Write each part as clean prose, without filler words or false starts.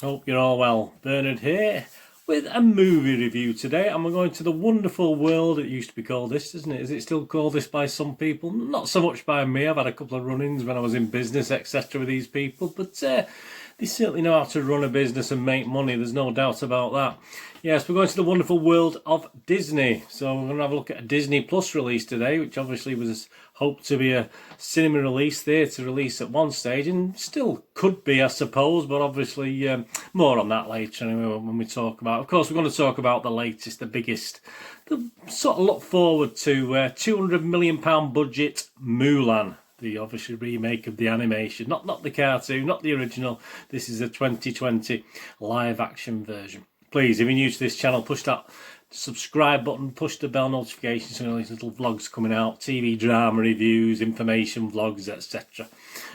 Hope you're all well. Bernard here with a movie review today, and we're going to the wonderful world. It used to be called this, isn't it? Is it still called this by some people? Not so much by me. I've had a couple of run-ins when I was in business, etc. with these people, but they certainly know how to run a business and make money. There's no doubt about that. Yes, we're going to the wonderful world of Disney. So we're going to have a look at a Disney Plus release today, which obviously was hoped to be a cinema release, theatre release at one stage, and still could be, I suppose, but obviously more on that later anyway when we talk about. Of course, we're going to talk about the latest, the biggest, the sort of look forward to £200 million budget Mulan. The obviously remake of the animation, not the cartoon, not the original. This is a 2020 live action version. Please, if you're new to this channel, push that subscribe button, push the bell notifications so these little vlogs coming out, TV drama reviews, information vlogs, etc.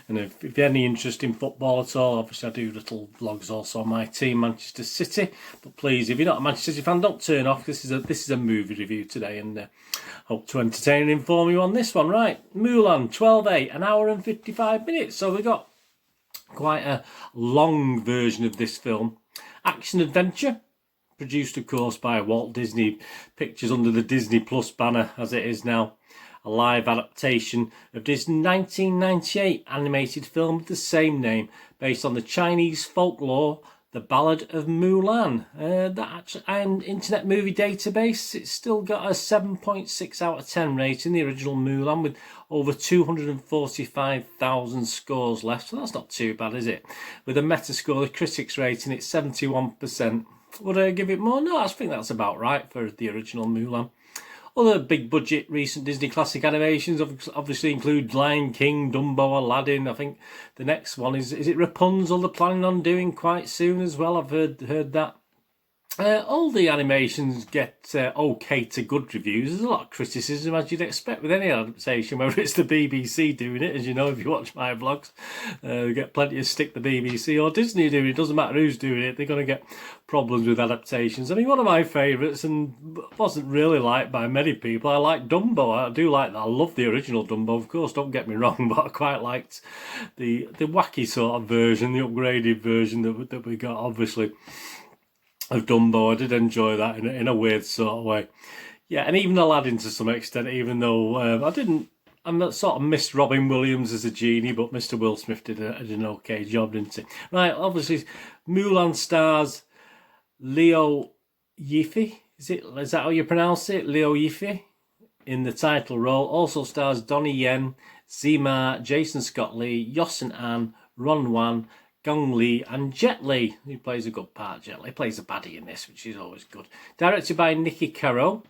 And if you have any interest in football at all, obviously I do little vlogs also on my team, Manchester City. But please, if you're not a Manchester City fan, don't turn off. This is a movie review today, and hope to entertain and inform you on this one. Right, Mulan, 12:8, an hour and 55 minutes. So we got quite a long version of this film. Action adventure, produced of course by Walt Disney Pictures under the Disney Plus banner as it is now. A live adaptation of this 1998 animated film with the same name, based on the Chinese folklore The Ballad of Mulan. And Internet Movie Database, it's still got a 7.6 out of 10 rating, the original Mulan, with over 245,000 scores left. So that's not too bad, is it? With a Metascore, the critics rating, it's 71%. Would I give it more? No, I think that's about right for the original Mulan. Other big budget recent Disney classic animations obviously include Lion King, Dumbo, Aladdin. I think the next one is it Rapunzel they're planning on doing quite soon as well. I've heard that. All the animations get okay to good reviews. There's a lot of criticism, as you'd expect with any adaptation, whether it's the BBC doing it, as you know if you watch my vlogs. They get plenty of stick the BBC or Disney doing it. It doesn't matter who's doing it, they're going to get problems with adaptations. I mean, one of my favourites, and wasn't really liked by many people, I like Dumbo. I do like that. I love the original Dumbo, of course, don't get me wrong, but I quite liked the wacky sort of version, the upgraded version that we got, obviously, of Dumbo. I did enjoy that in a weird sort of way. Yeah, and even Aladdin to some extent, even though I sort of missed Robin Williams as a genie, but Mr. Will Smith did an okay job, didn't he? Right, obviously, Mulan stars Leo Yifi. Is that how you pronounce it? Leo Yifi in the title role. Also stars Donnie Yen, Zima, Jason Scott Lee, Yosin An, Ron Wan, Gong Li and Jet Li, who plays a good part. Jet Li plays a baddie in this, which is always good. Directed by Nicky Caro,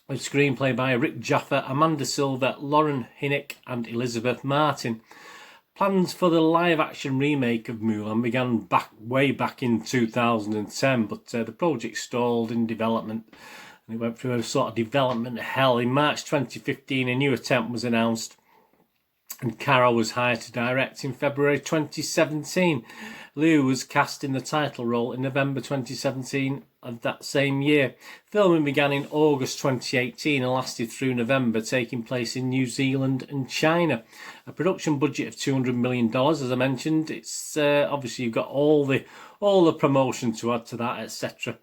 with screenplay by Rick Jaffa, Amanda Silver, Lauren Hinnick and Elizabeth Martin. Plans for the live-action remake of Mulan began way back in 2010, but the project stalled in development, and it went through a sort of development hell. In March 2015, a new attempt was announced, and Carol was hired to direct in February 2017. Liu was cast in the title role in November 2017 of that same year. Filming began in August 2018 and lasted through November, taking place in New Zealand and China. A production budget of $200 million, as I mentioned. It's obviously you've got all the promotion to add to that, etc.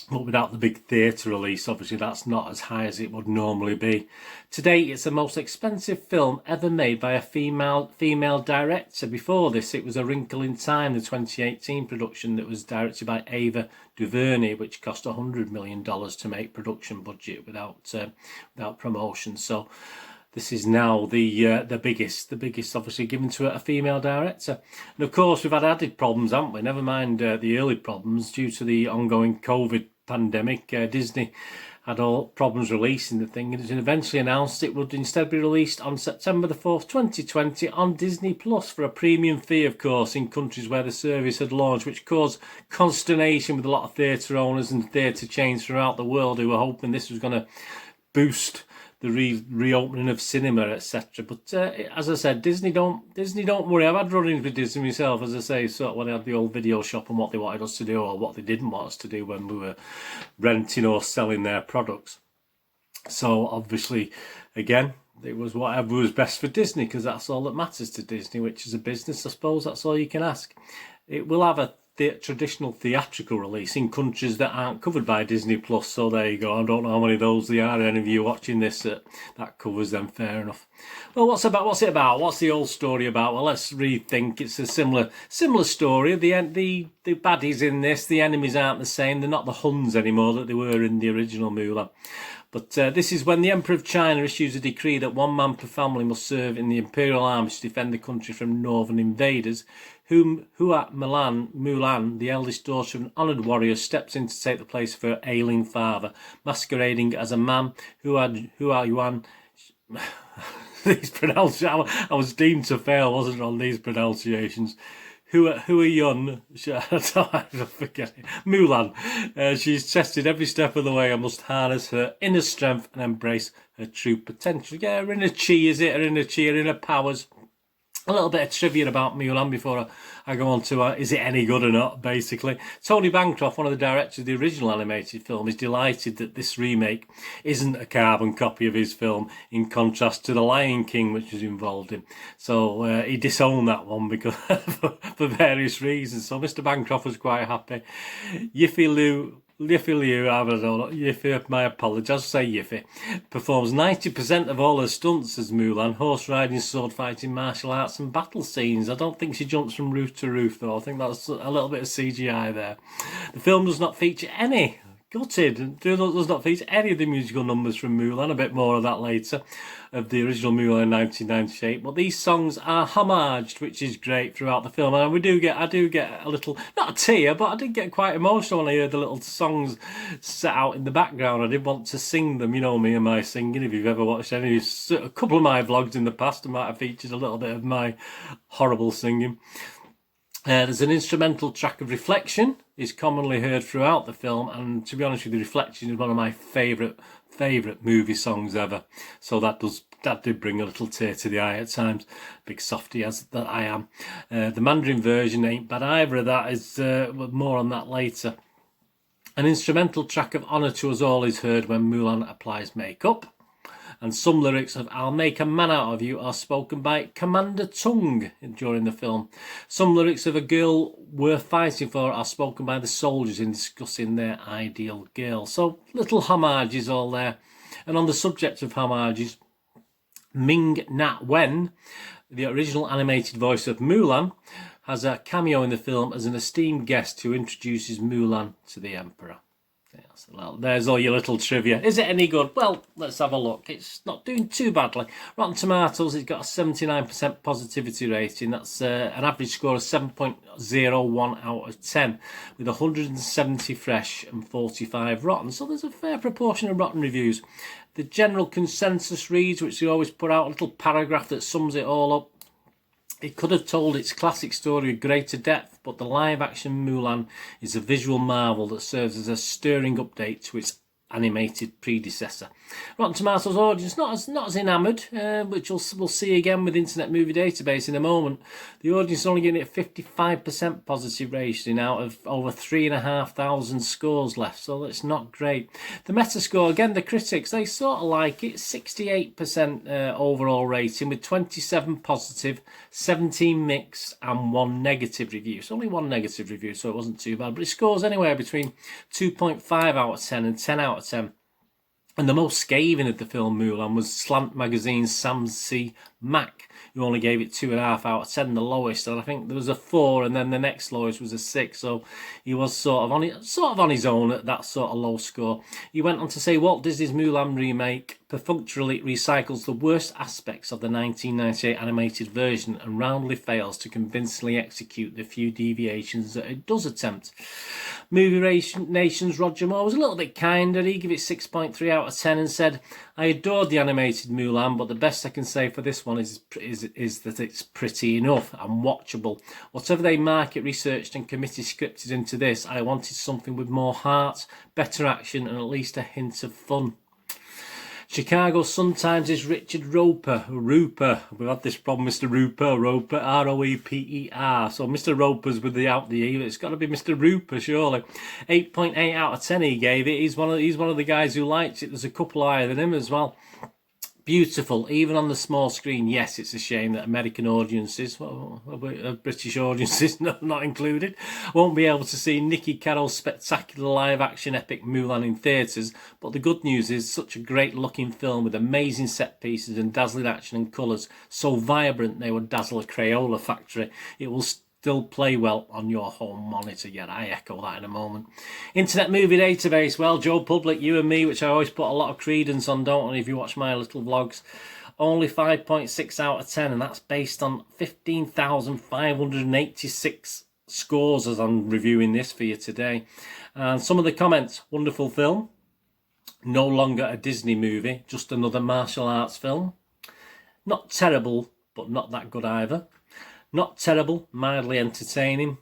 But without the big theatre release, obviously that's not as high as it would normally be. To date, it's the most expensive film ever made by a female director. Before this, it was A Wrinkle in Time, the 2018 production that was directed by Ava DuVernay, which cost $100 million to make production budget without promotion. So this is now the biggest obviously given to a female director. And of course we've had added problems, haven't we? Never mind the early problems due to the ongoing COVID pandemic. Disney had all problems releasing the thing, and it eventually announced it would instead be released on September the 4th, 2020 on Disney Plus for a premium fee, of course, in countries where the service had launched, which caused consternation with a lot of theatre owners and theatre chains throughout the world who were hoping this was going to boost the reopening of cinema, etc. But as I said, Disney don't worry. I've had run-ins with Disney myself, as I say, sort of when I had the old video shop and what they wanted us to do or what they didn't want us to do when we were renting or selling their products. So obviously, again, it was whatever was best for Disney, because that's all that matters to Disney, which is a business, I suppose. That's all you can ask. It will have a traditional theatrical release in countries that aren't covered by Disney Plus. So there you go. I don't know how many of those there are. Any of you watching this that covers them? Fair enough. Well, what's it about? What's the old story about? Well, let's rethink. It's a similar story. The baddies in this, the enemies aren't the same. They're not the Huns anymore that they were in the original Mulan. But this is when the Emperor of China issues a decree that one man per family must serve in the Imperial Army to defend the country from northern invaders. Mulan, the eldest daughter of an honoured warrior, steps in to take the place of her ailing father, masquerading as a man. Yuan. These pronunciations, I was deemed to fail, wasn't it, on these pronunciations. Yun, I forget it. Mulan. She's tested every step of the way and must harness her inner strength and embrace her true potential. Yeah, her inner chi, is it? Her inner chi, her inner powers. A little bit of trivia about Mulan before I go on to is it any good or not, basically. Tony Bancroft, one of the directors of the original animated film, is delighted that this remake isn't a carbon copy of his film, in contrast to The Lion King, which was involved in. So he disowned that one because for various reasons. So Mr. Bancroft was quite happy. Yiffy Liu, I don't know, Yiffy, my apologies, I'll say Yiffy, performs 90% of all her stunts as Mulan: horse riding, sword fighting, martial arts and battle scenes. I don't think she jumps from roof to roof though. I think that's a little bit of CGI there. The film does not feature any, does not feature any of the musical numbers from Mulan. A bit more of that later, of the original Mulan in 1998. But these songs are homaged, which is great throughout the film. And I do get a little, not a tear, but I did get quite emotional when I heard the little songs set out in the background. I did want to sing them. You know me and my singing. If you've ever watched a couple of my vlogs in the past, I might have featured a little bit of my horrible singing. There's an instrumental track of Reflection, is commonly heard throughout the film, and to be honest with you, Reflection is one of my favourite movie songs ever. So that did bring a little tear to the eye at times, big softy as that I am. The Mandarin version ain't bad either. That is more on that later. An instrumental track of Honour to Us All is heard when Mulan applies makeup. And some lyrics of I'll Make a Man Out of You are spoken by Commander Tung during the film. Some lyrics of A Girl Worth Fighting For are spoken by the soldiers in discussing their ideal girl. So little homages all there. And on the subject of homages, Ming Na Wen, the original animated voice of Mulan, has a cameo in the film as an esteemed guest who introduces Mulan to the Emperor. There's all your little trivia. Is it any good? Well, let's have a look. It's not doing too badly. Rotten Tomatoes, it's got a 79% positivity rating. That's an average score of 7.01 out of 10, with 170 fresh and 45 rotten. So there's a fair proportion of rotten reviews. The general consensus reads, which they always put out, a little paragraph that sums it all up. It could have told its classic story with greater depth, but the live-action Mulan is a visual marvel that serves as a stirring update to its animated predecessor. Rotten Tomatoes audience not as enamoured, which we'll see again with Internet Movie Database in a moment. The audience is only getting it 55% positive rating out of over 3,500 scores left, so that's not great. The Metascore, again, the critics, they sort of like it. 68% overall rating with 27 positive, 17 mixed and 1 negative review. So only 1 negative review, so it wasn't too bad, but it scores anywhere between 2.5 out of 10 and 10 out of 10. And the most scathing of the film Mulan was Slant Magazine's Sam C. Mack, who only gave it 2.5 out of 10, the lowest. And I think there was a 4, and then the next lowest was a 6. So he was sort of on his own at that sort of low score. He went on to say Walt Disney's Mulan remake perfunctorily recycles the worst aspects of the 1998 animated version and roundly fails to convincingly execute the few deviations that it does attempt. Movie Nation's Roger Moore was a little bit kinder. He gave it 6.3 out of 10 and said, I adored the animated Mulan, but the best I can say for this one is that it's pretty enough and watchable. Whatever they market researched and committee scripted into this, I wanted something with more heart, better action and at least a hint of fun. Chicago Sun-Times' Richard Roper. We've had this problem, Mr. Roper, R-O-E-P-E-R. So Mr. Roper's without the E. It's got to be Mr. Roper, surely. 8.8 out of 10 he gave it. He's one of the guys who likes it. There's a couple higher than him as well. beautiful, even on the small screen. Yes, it's a shame that American audiences, British audiences not included, won't be able to see Nicky Carroll's spectacular live-action epic Mulan in theatres, but the good news is such a great-looking film with amazing set pieces and dazzling action and colours, so vibrant they would dazzle a Crayola factory. It will still play well on your home monitor. Yeah, I echo that in a moment. Internet Movie Database. Well, Joe Public, you and me, which I always put a lot of credence on, don't I, if you watch my little vlogs. Only 5.6 out of 10, and that's based on 15,586 scores as I'm reviewing this for you today. And some of the comments: wonderful film, no longer a Disney movie, just another martial arts film. Not terrible, but not that good either. Not terrible, mildly entertaining.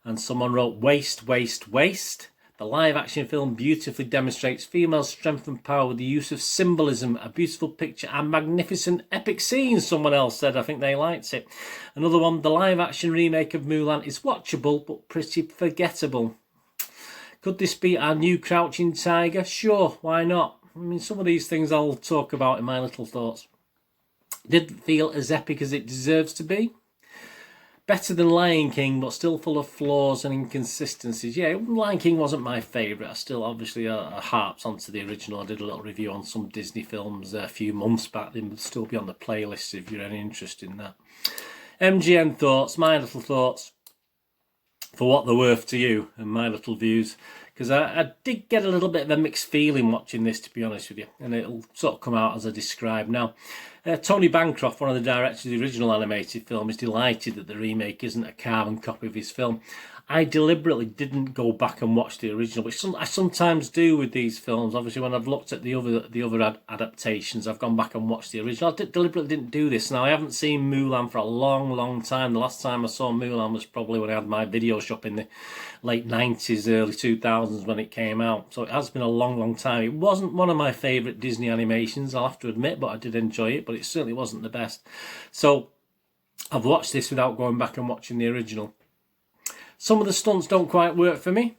And someone wrote, waste, waste, waste. The live-action film beautifully demonstrates female strength and power with the use of symbolism, a beautiful picture and magnificent epic scenes, someone else said. I think they liked it. Another one, the live-action remake of Mulan is watchable but pretty forgettable. Could this be our new Crouching Tiger? Sure, why not? I mean, some of these things I'll talk about in my little thoughts. Didn't feel as epic as it deserves to be. Better than Lion King, but still full of flaws and inconsistencies. Yeah, Lion King wasn't my favourite. I still obviously harps onto the original. I did a little review on some Disney films a few months back. They would still be on the playlist if you're any interested in that. MGM Thoughts, my little thoughts, for what they're worth to you and my little views. Because I did get a little bit of a mixed feeling watching this, to be honest with you. And it'll sort of come out as I describe now. Tony Bancroft, one of the directors of the original animated film, is delighted that the remake isn't a carbon copy of his film. I deliberately didn't go back and watch the original, which I sometimes do with these films. Obviously, when I've looked at the other adaptations, I've gone back and watched the original. I deliberately didn't do this. Now, I haven't seen Mulan for a long, long time. The last time I saw Mulan was probably when I had my video shop in the late 90s, early 2000s when it came out. So it has been a long, long time. It wasn't one of my favourite Disney animations, I'll have to admit, but I did enjoy it, but it certainly wasn't the best. So I've watched this without going back and watching the original. Some of the stunts don't quite work for me.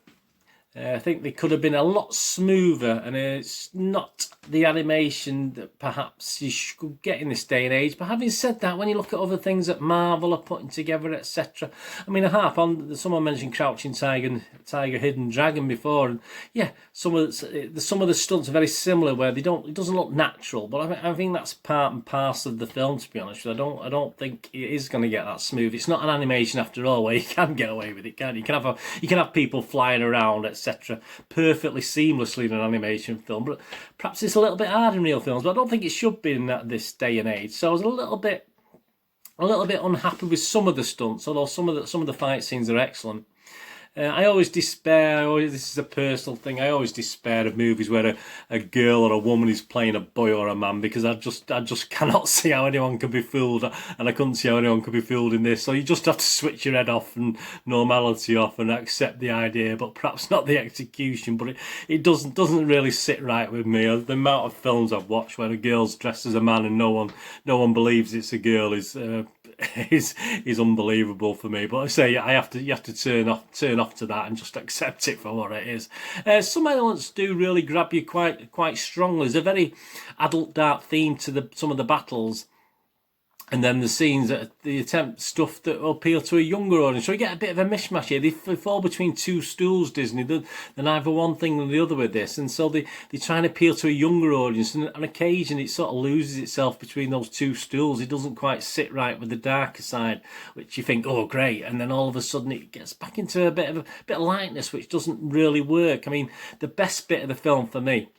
I think they could have been a lot smoother, and it's not the animation that perhaps you should get in this day and age. But having said that, when you look at other things that Marvel are putting together, etc., I mean, a harp on, someone mentioned Crouching Tiger, Hidden Dragon before, and yeah, some of the stunts are very similar where it doesn't look natural. But I think that's part and parcel of the film, to be honest. I don't think it is going to get that smooth. It's not an animation after all where you can get away with it, can you? You can have people flying around, etc., perfectly seamlessly in an animation film, but perhaps it's a little bit hard in real films. But I don't think it should be in this day and age. So I was a little bit unhappy with some of the stunts, although some of the fight scenes are excellent. I always despair, this is a personal thing, I always despair of movies where a girl or a woman is playing a boy or a man, because I just cannot see how anyone can be fooled, and I couldn't see how anyone could be fooled in this. So you just have to switch your head off and normality off and accept the idea, but perhaps not the execution. But it doesn't really sit right with me. The amount of films I've watched where a girl's dressed as a man and no one believes it's a girl is unbelievable for me. But I say you have to turn off to that and just accept it for what it is. Some elements do really grab you quite strongly. There's a very adult dark theme to some of the battles, and then the scenes that the attempt stuff that will appeal to a younger audience. So you get a bit of a mishmash here. They fall between two stools, Disney. They're neither one thing or the other with this, and so they try and appeal to a younger audience, and on occasion it sort of loses itself between those two stools. It doesn't quite sit right with the darker side, which you think, oh great, and then all of a sudden it gets back into a bit of lightness, which doesn't really work. I mean, the best bit of the film for me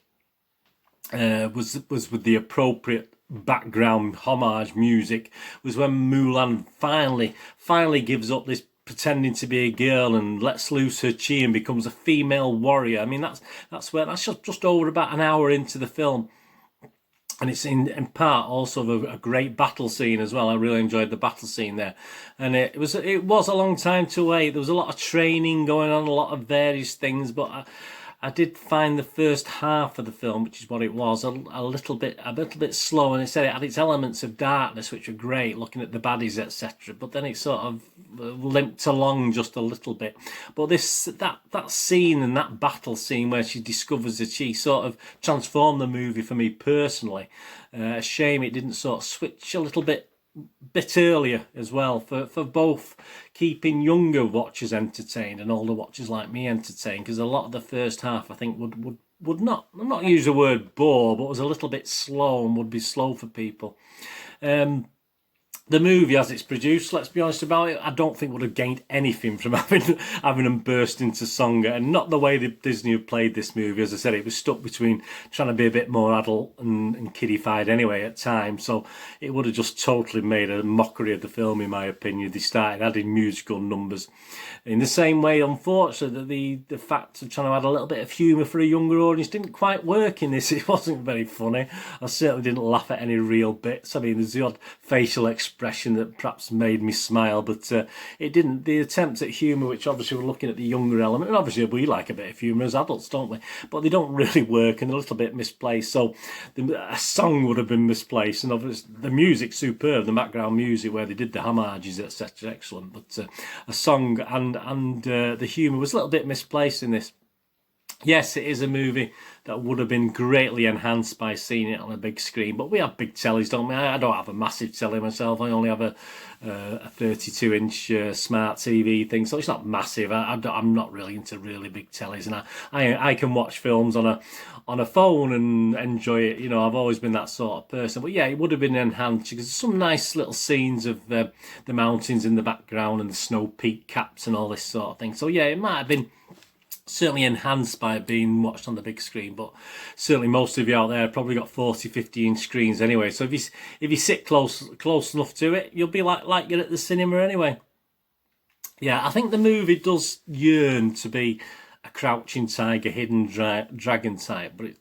was with the appropriate background homage music, was when Mulan finally gives up this pretending to be a girl and lets loose her chi and becomes a female warrior. I mean, that's just over about an hour into the film, and it's in part also a great battle scene as well. I really enjoyed the battle scene there, and it was a long time to wait. There was a lot of training going on, a lot of various things, but I did find the first half of the film, which is what it was, a little bit slow, and it said it had its elements of darkness, which were great, looking at the baddies, etc. But then it sort of limped along just a little bit. But that scene and that battle scene where she discovers that she sort of transformed the movie for me personally. A shame it didn't sort of switch a little bit earlier as well, for both keeping younger watchers entertained and older watchers like me entertained, because a lot of the first half I think would not, I'm not use the word bore, but was a little bit slow and would be slow for people. The movie, as it's produced, let's be honest about it, I don't think would have gained anything from having them burst into song, and not the way that Disney have played this movie. As I said, it was stuck between trying to be a bit more adult and kiddified anyway at times, so it would have just totally made a mockery of the film, in my opinion. They started adding musical numbers in the same way, unfortunately, that the fact of trying to add a little bit of humour for a younger audience didn't quite work in this. It wasn't very funny. I certainly didn't laugh at any real bits. I mean, there's the odd facial expression that perhaps made me smile, but it didn't. The attempts at humour, which obviously we're looking at the younger element, and obviously we like a bit of humour as adults, don't we? But they don't really work, and a little bit misplaced. So a song would have been misplaced, and obviously the music's superb, the background music where they did the homages, etc., excellent. But a song and the humour was a little bit misplaced in this. Yes, it is a movie that would have been greatly enhanced by seeing it on a big screen, but we have big tellies, don't we? I don't have a massive telly myself. I only have a 32-inch smart TV thing, so it's not massive. I'm not really into really big tellies, and I can watch films on a phone and enjoy it. You know, I've always been that sort of person. But yeah, it would have been enhanced because there's some nice little scenes of the mountains in the background and the snow peak caps and all this sort of thing. So yeah, it might have been certainly enhanced by being watched on the big screen, but certainly most of you out there probably got 40-50-inch screens anyway, so if you sit close enough to it, you'll be like you're at the cinema anyway. Yeah, I think the movie does yearn to be a Crouching Tiger, Hidden Dragon type, but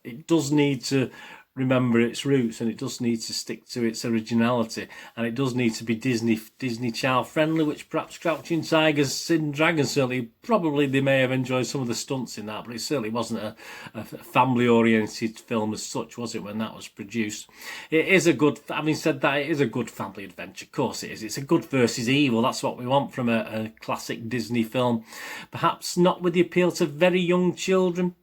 it does need to remember its roots, and it does need to stick to its originality, and it does need to be Disney child friendly, which perhaps Crouching Tigers, Hidden Dragon, certainly probably they may have enjoyed some of the stunts in that, but it certainly wasn't a family oriented film as such, was it, when that was produced? It is a good, having said that, it is a good family adventure, of course it is. It's a good versus evil. That's what we want from a classic Disney film, perhaps not with the appeal to very young children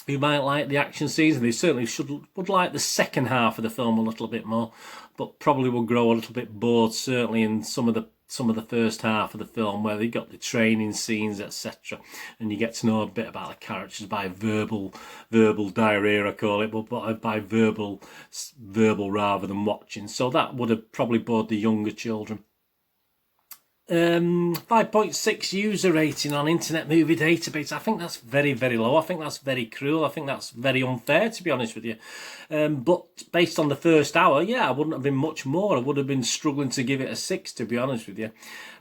who might like the action scenes, and they certainly would like the second half of the film a little bit more, but probably will grow a little bit bored, certainly in some of the first half of the film, where they got the training scenes, etc., and you get to know a bit about the characters by verbal diarrhea, I call it, but by verbal rather than watching. So that would have probably bored the younger children. 5.6 user rating on Internet Movie Database. I think that's very, very low. I think that's very cruel. I think that's very unfair, to be honest with you. But based on the first hour, yeah, I wouldn't have been much more. I would have been struggling to give it a 6, to be honest with you.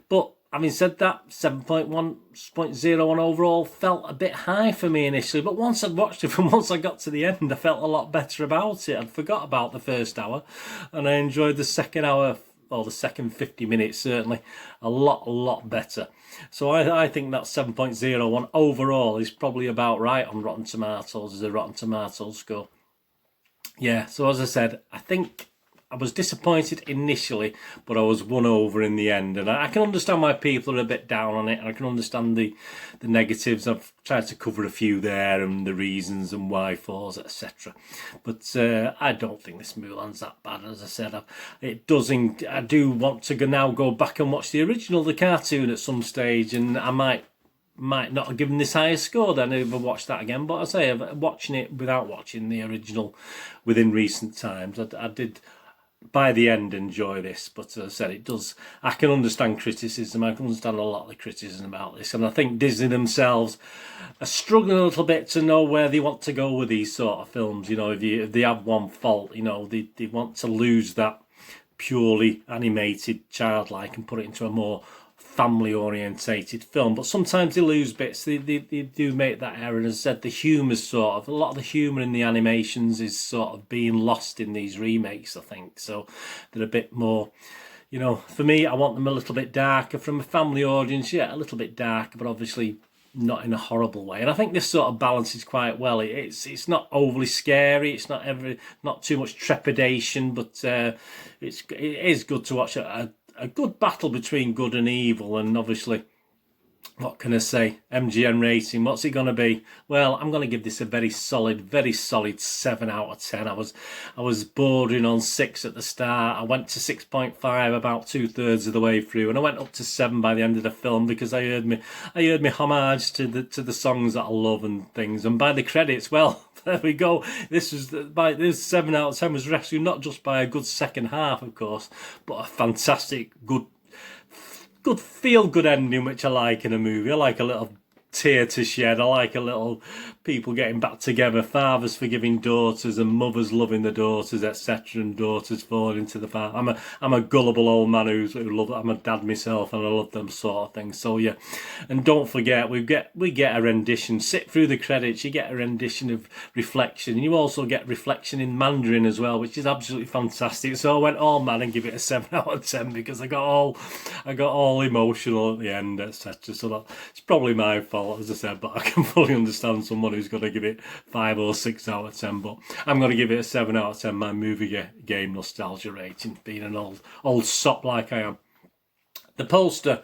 But having said that, 7.1.01 overall felt a bit high for me initially. But once I'd watched it, and once I got to the end, I felt a lot better about it. I'd forgot about the first hour, and I enjoyed the second hour, or the second 50 minutes certainly, a lot better. So I think that 7.01 overall is probably about right on Rotten Tomatoes as a Rotten Tomatoes score. Yeah, so as I said, I think I was disappointed initially, but I was won over in the end. And I can understand why people are a bit down on it, and I can understand the negatives. I've tried to cover a few there, and the reasons and why fors, etc. But I don't think this Mulan's that bad, as I said. I do want to now go back and watch the original, the cartoon, at some stage, and I might not have given this higher score then, if I watched that again. But I say, watching it without watching the original within recent times, I did, by the end, enjoy this. But as I said, I can understand criticism. I can understand a lot of the criticism about this, and I think Disney themselves are struggling a little bit to know where they want to go with these sort of films. You know, if they have one fault, you know, they want to lose that purely animated childlike and put it into a more family orientated film, but sometimes they lose bits. They do make that error. And as I said, the humour's a lot of the humour in the animations is sort of being lost in these remakes, I think. So they're a bit more, you know, for me, I want them a little bit darker. From a family audience, yeah, a little bit darker, but obviously not in a horrible way. And I think this sort of balances quite well. It's not overly scary. It's not too much trepidation, but it is good to watch a good battle between good and evil. And obviously, what can I say? MGM rating, what's it going to be? Well, I'm going to give this a very solid 7 out of 10. I was bordering on 6 at the start. I went to 6.5 about 2/3 of the way through, and I went up to 7 by the end of the film because I heard me homage to the songs that I love and things. And by the credits, well, there we go. This 7 out of 10 was rescued not just by a good second half, of course, but a fantastic good feel-good ending, which I like in a movie. I like a little tear to shed. I like a little people getting back together, fathers forgiving daughters and mothers loving the daughters, etc., and daughters falling into the father. I'm a gullible old man who love. I'm a dad myself, and I love them sort of things. So yeah, and don't forget we get a rendition. Sit through the credits, you get a rendition of Reflection, and you also get Reflection in Mandarin as well, which is absolutely fantastic. So I went all mad and give it a 7 out of 10 because I got all emotional at the end, etc. So that's probably my fault, as I said, but I can fully understand someone who's going to give it 5 or 6 out of 10, but I'm going to give it a 7 out of 10, my movie game nostalgia rating, being an old sop like I am. The poster,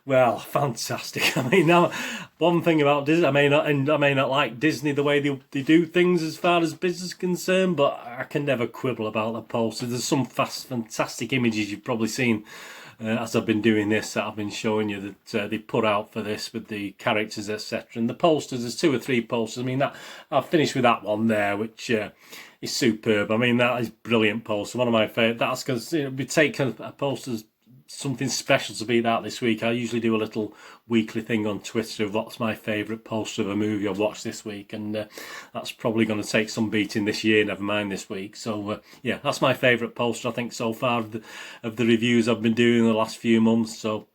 well, fantastic. I mean, now, one thing about Disney, I may not like Disney the way they do things as far as business is concerned, but I can never quibble about the poster. There's some fantastic images you've probably seen as I've been doing this, that I've been showing you that they put out for this with the characters, etc. And the posters, there's 2 or 3 posters. I mean, that I've finished with that one there, which is superb. I mean, that is brilliant poster. One of my favourite. That's because we take a poster's something special to be that this week. I usually do a little weekly thing on Twitter of what's my favourite poster of a movie I've watched this week, and that's probably going to take some beating this year, never mind this week. So yeah, that's my favourite poster I think so far of the reviews I've been doing in the last few months. So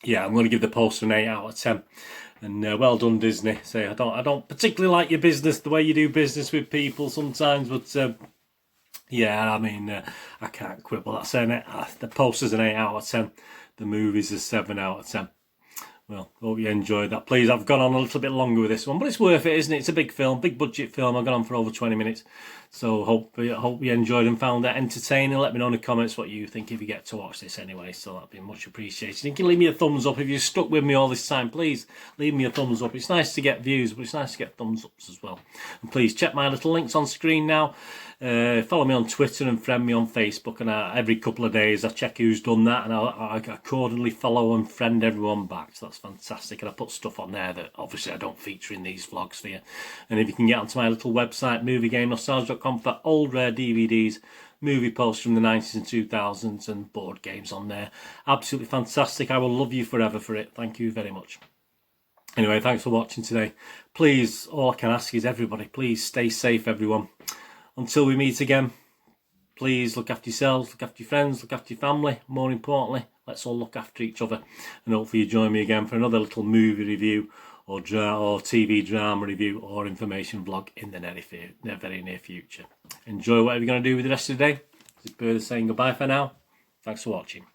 yeah, I'm going to give the poster an 8 out of 10. And well done, Disney. Say I don't particularly like your business, the way you do business with people sometimes, but yeah, I mean, I can't quibble. That's the poster's an 8 out of 10. The movie's a 7 out of 10. Well, hope you enjoyed that. Please, I've gone on a little bit longer with this one, but it's worth it, isn't it? It's a big film, big budget film. I've gone on for over 20 minutes. So hope you enjoyed and found that entertaining. Let me know in the comments what you think if you get to watch this anyway. So that'd be much appreciated. You can leave me a thumbs up if you're stuck with me all this time. Please leave me a thumbs up. It's nice to get views, but it's nice to get thumbs ups as well. And please check my little links on screen now. Follow me on Twitter and friend me on Facebook, and every couple of days I check who's done that, and I accordingly follow and friend everyone back. So that's fantastic, and I put stuff on there that obviously I don't feature in these vlogs for you. And if you can get onto my little website moviegamenostalgia.com for old rare DVDs, movie posters from the 90s and 2000s, and board games on there. Absolutely fantastic. I will love you forever for it. Thank you very much. Anyway, thanks for watching today. Please, all I can ask is everybody, please stay safe, everyone. Until we meet again, please look after yourselves, look after your friends, look after your family. More importantly, let's all look after each other. And hopefully you join me again for another little movie review or TV drama review or information vlog in the very near future. Enjoy whatever you're going to do with the rest of the day. This is Bird saying goodbye for now. Thanks for watching.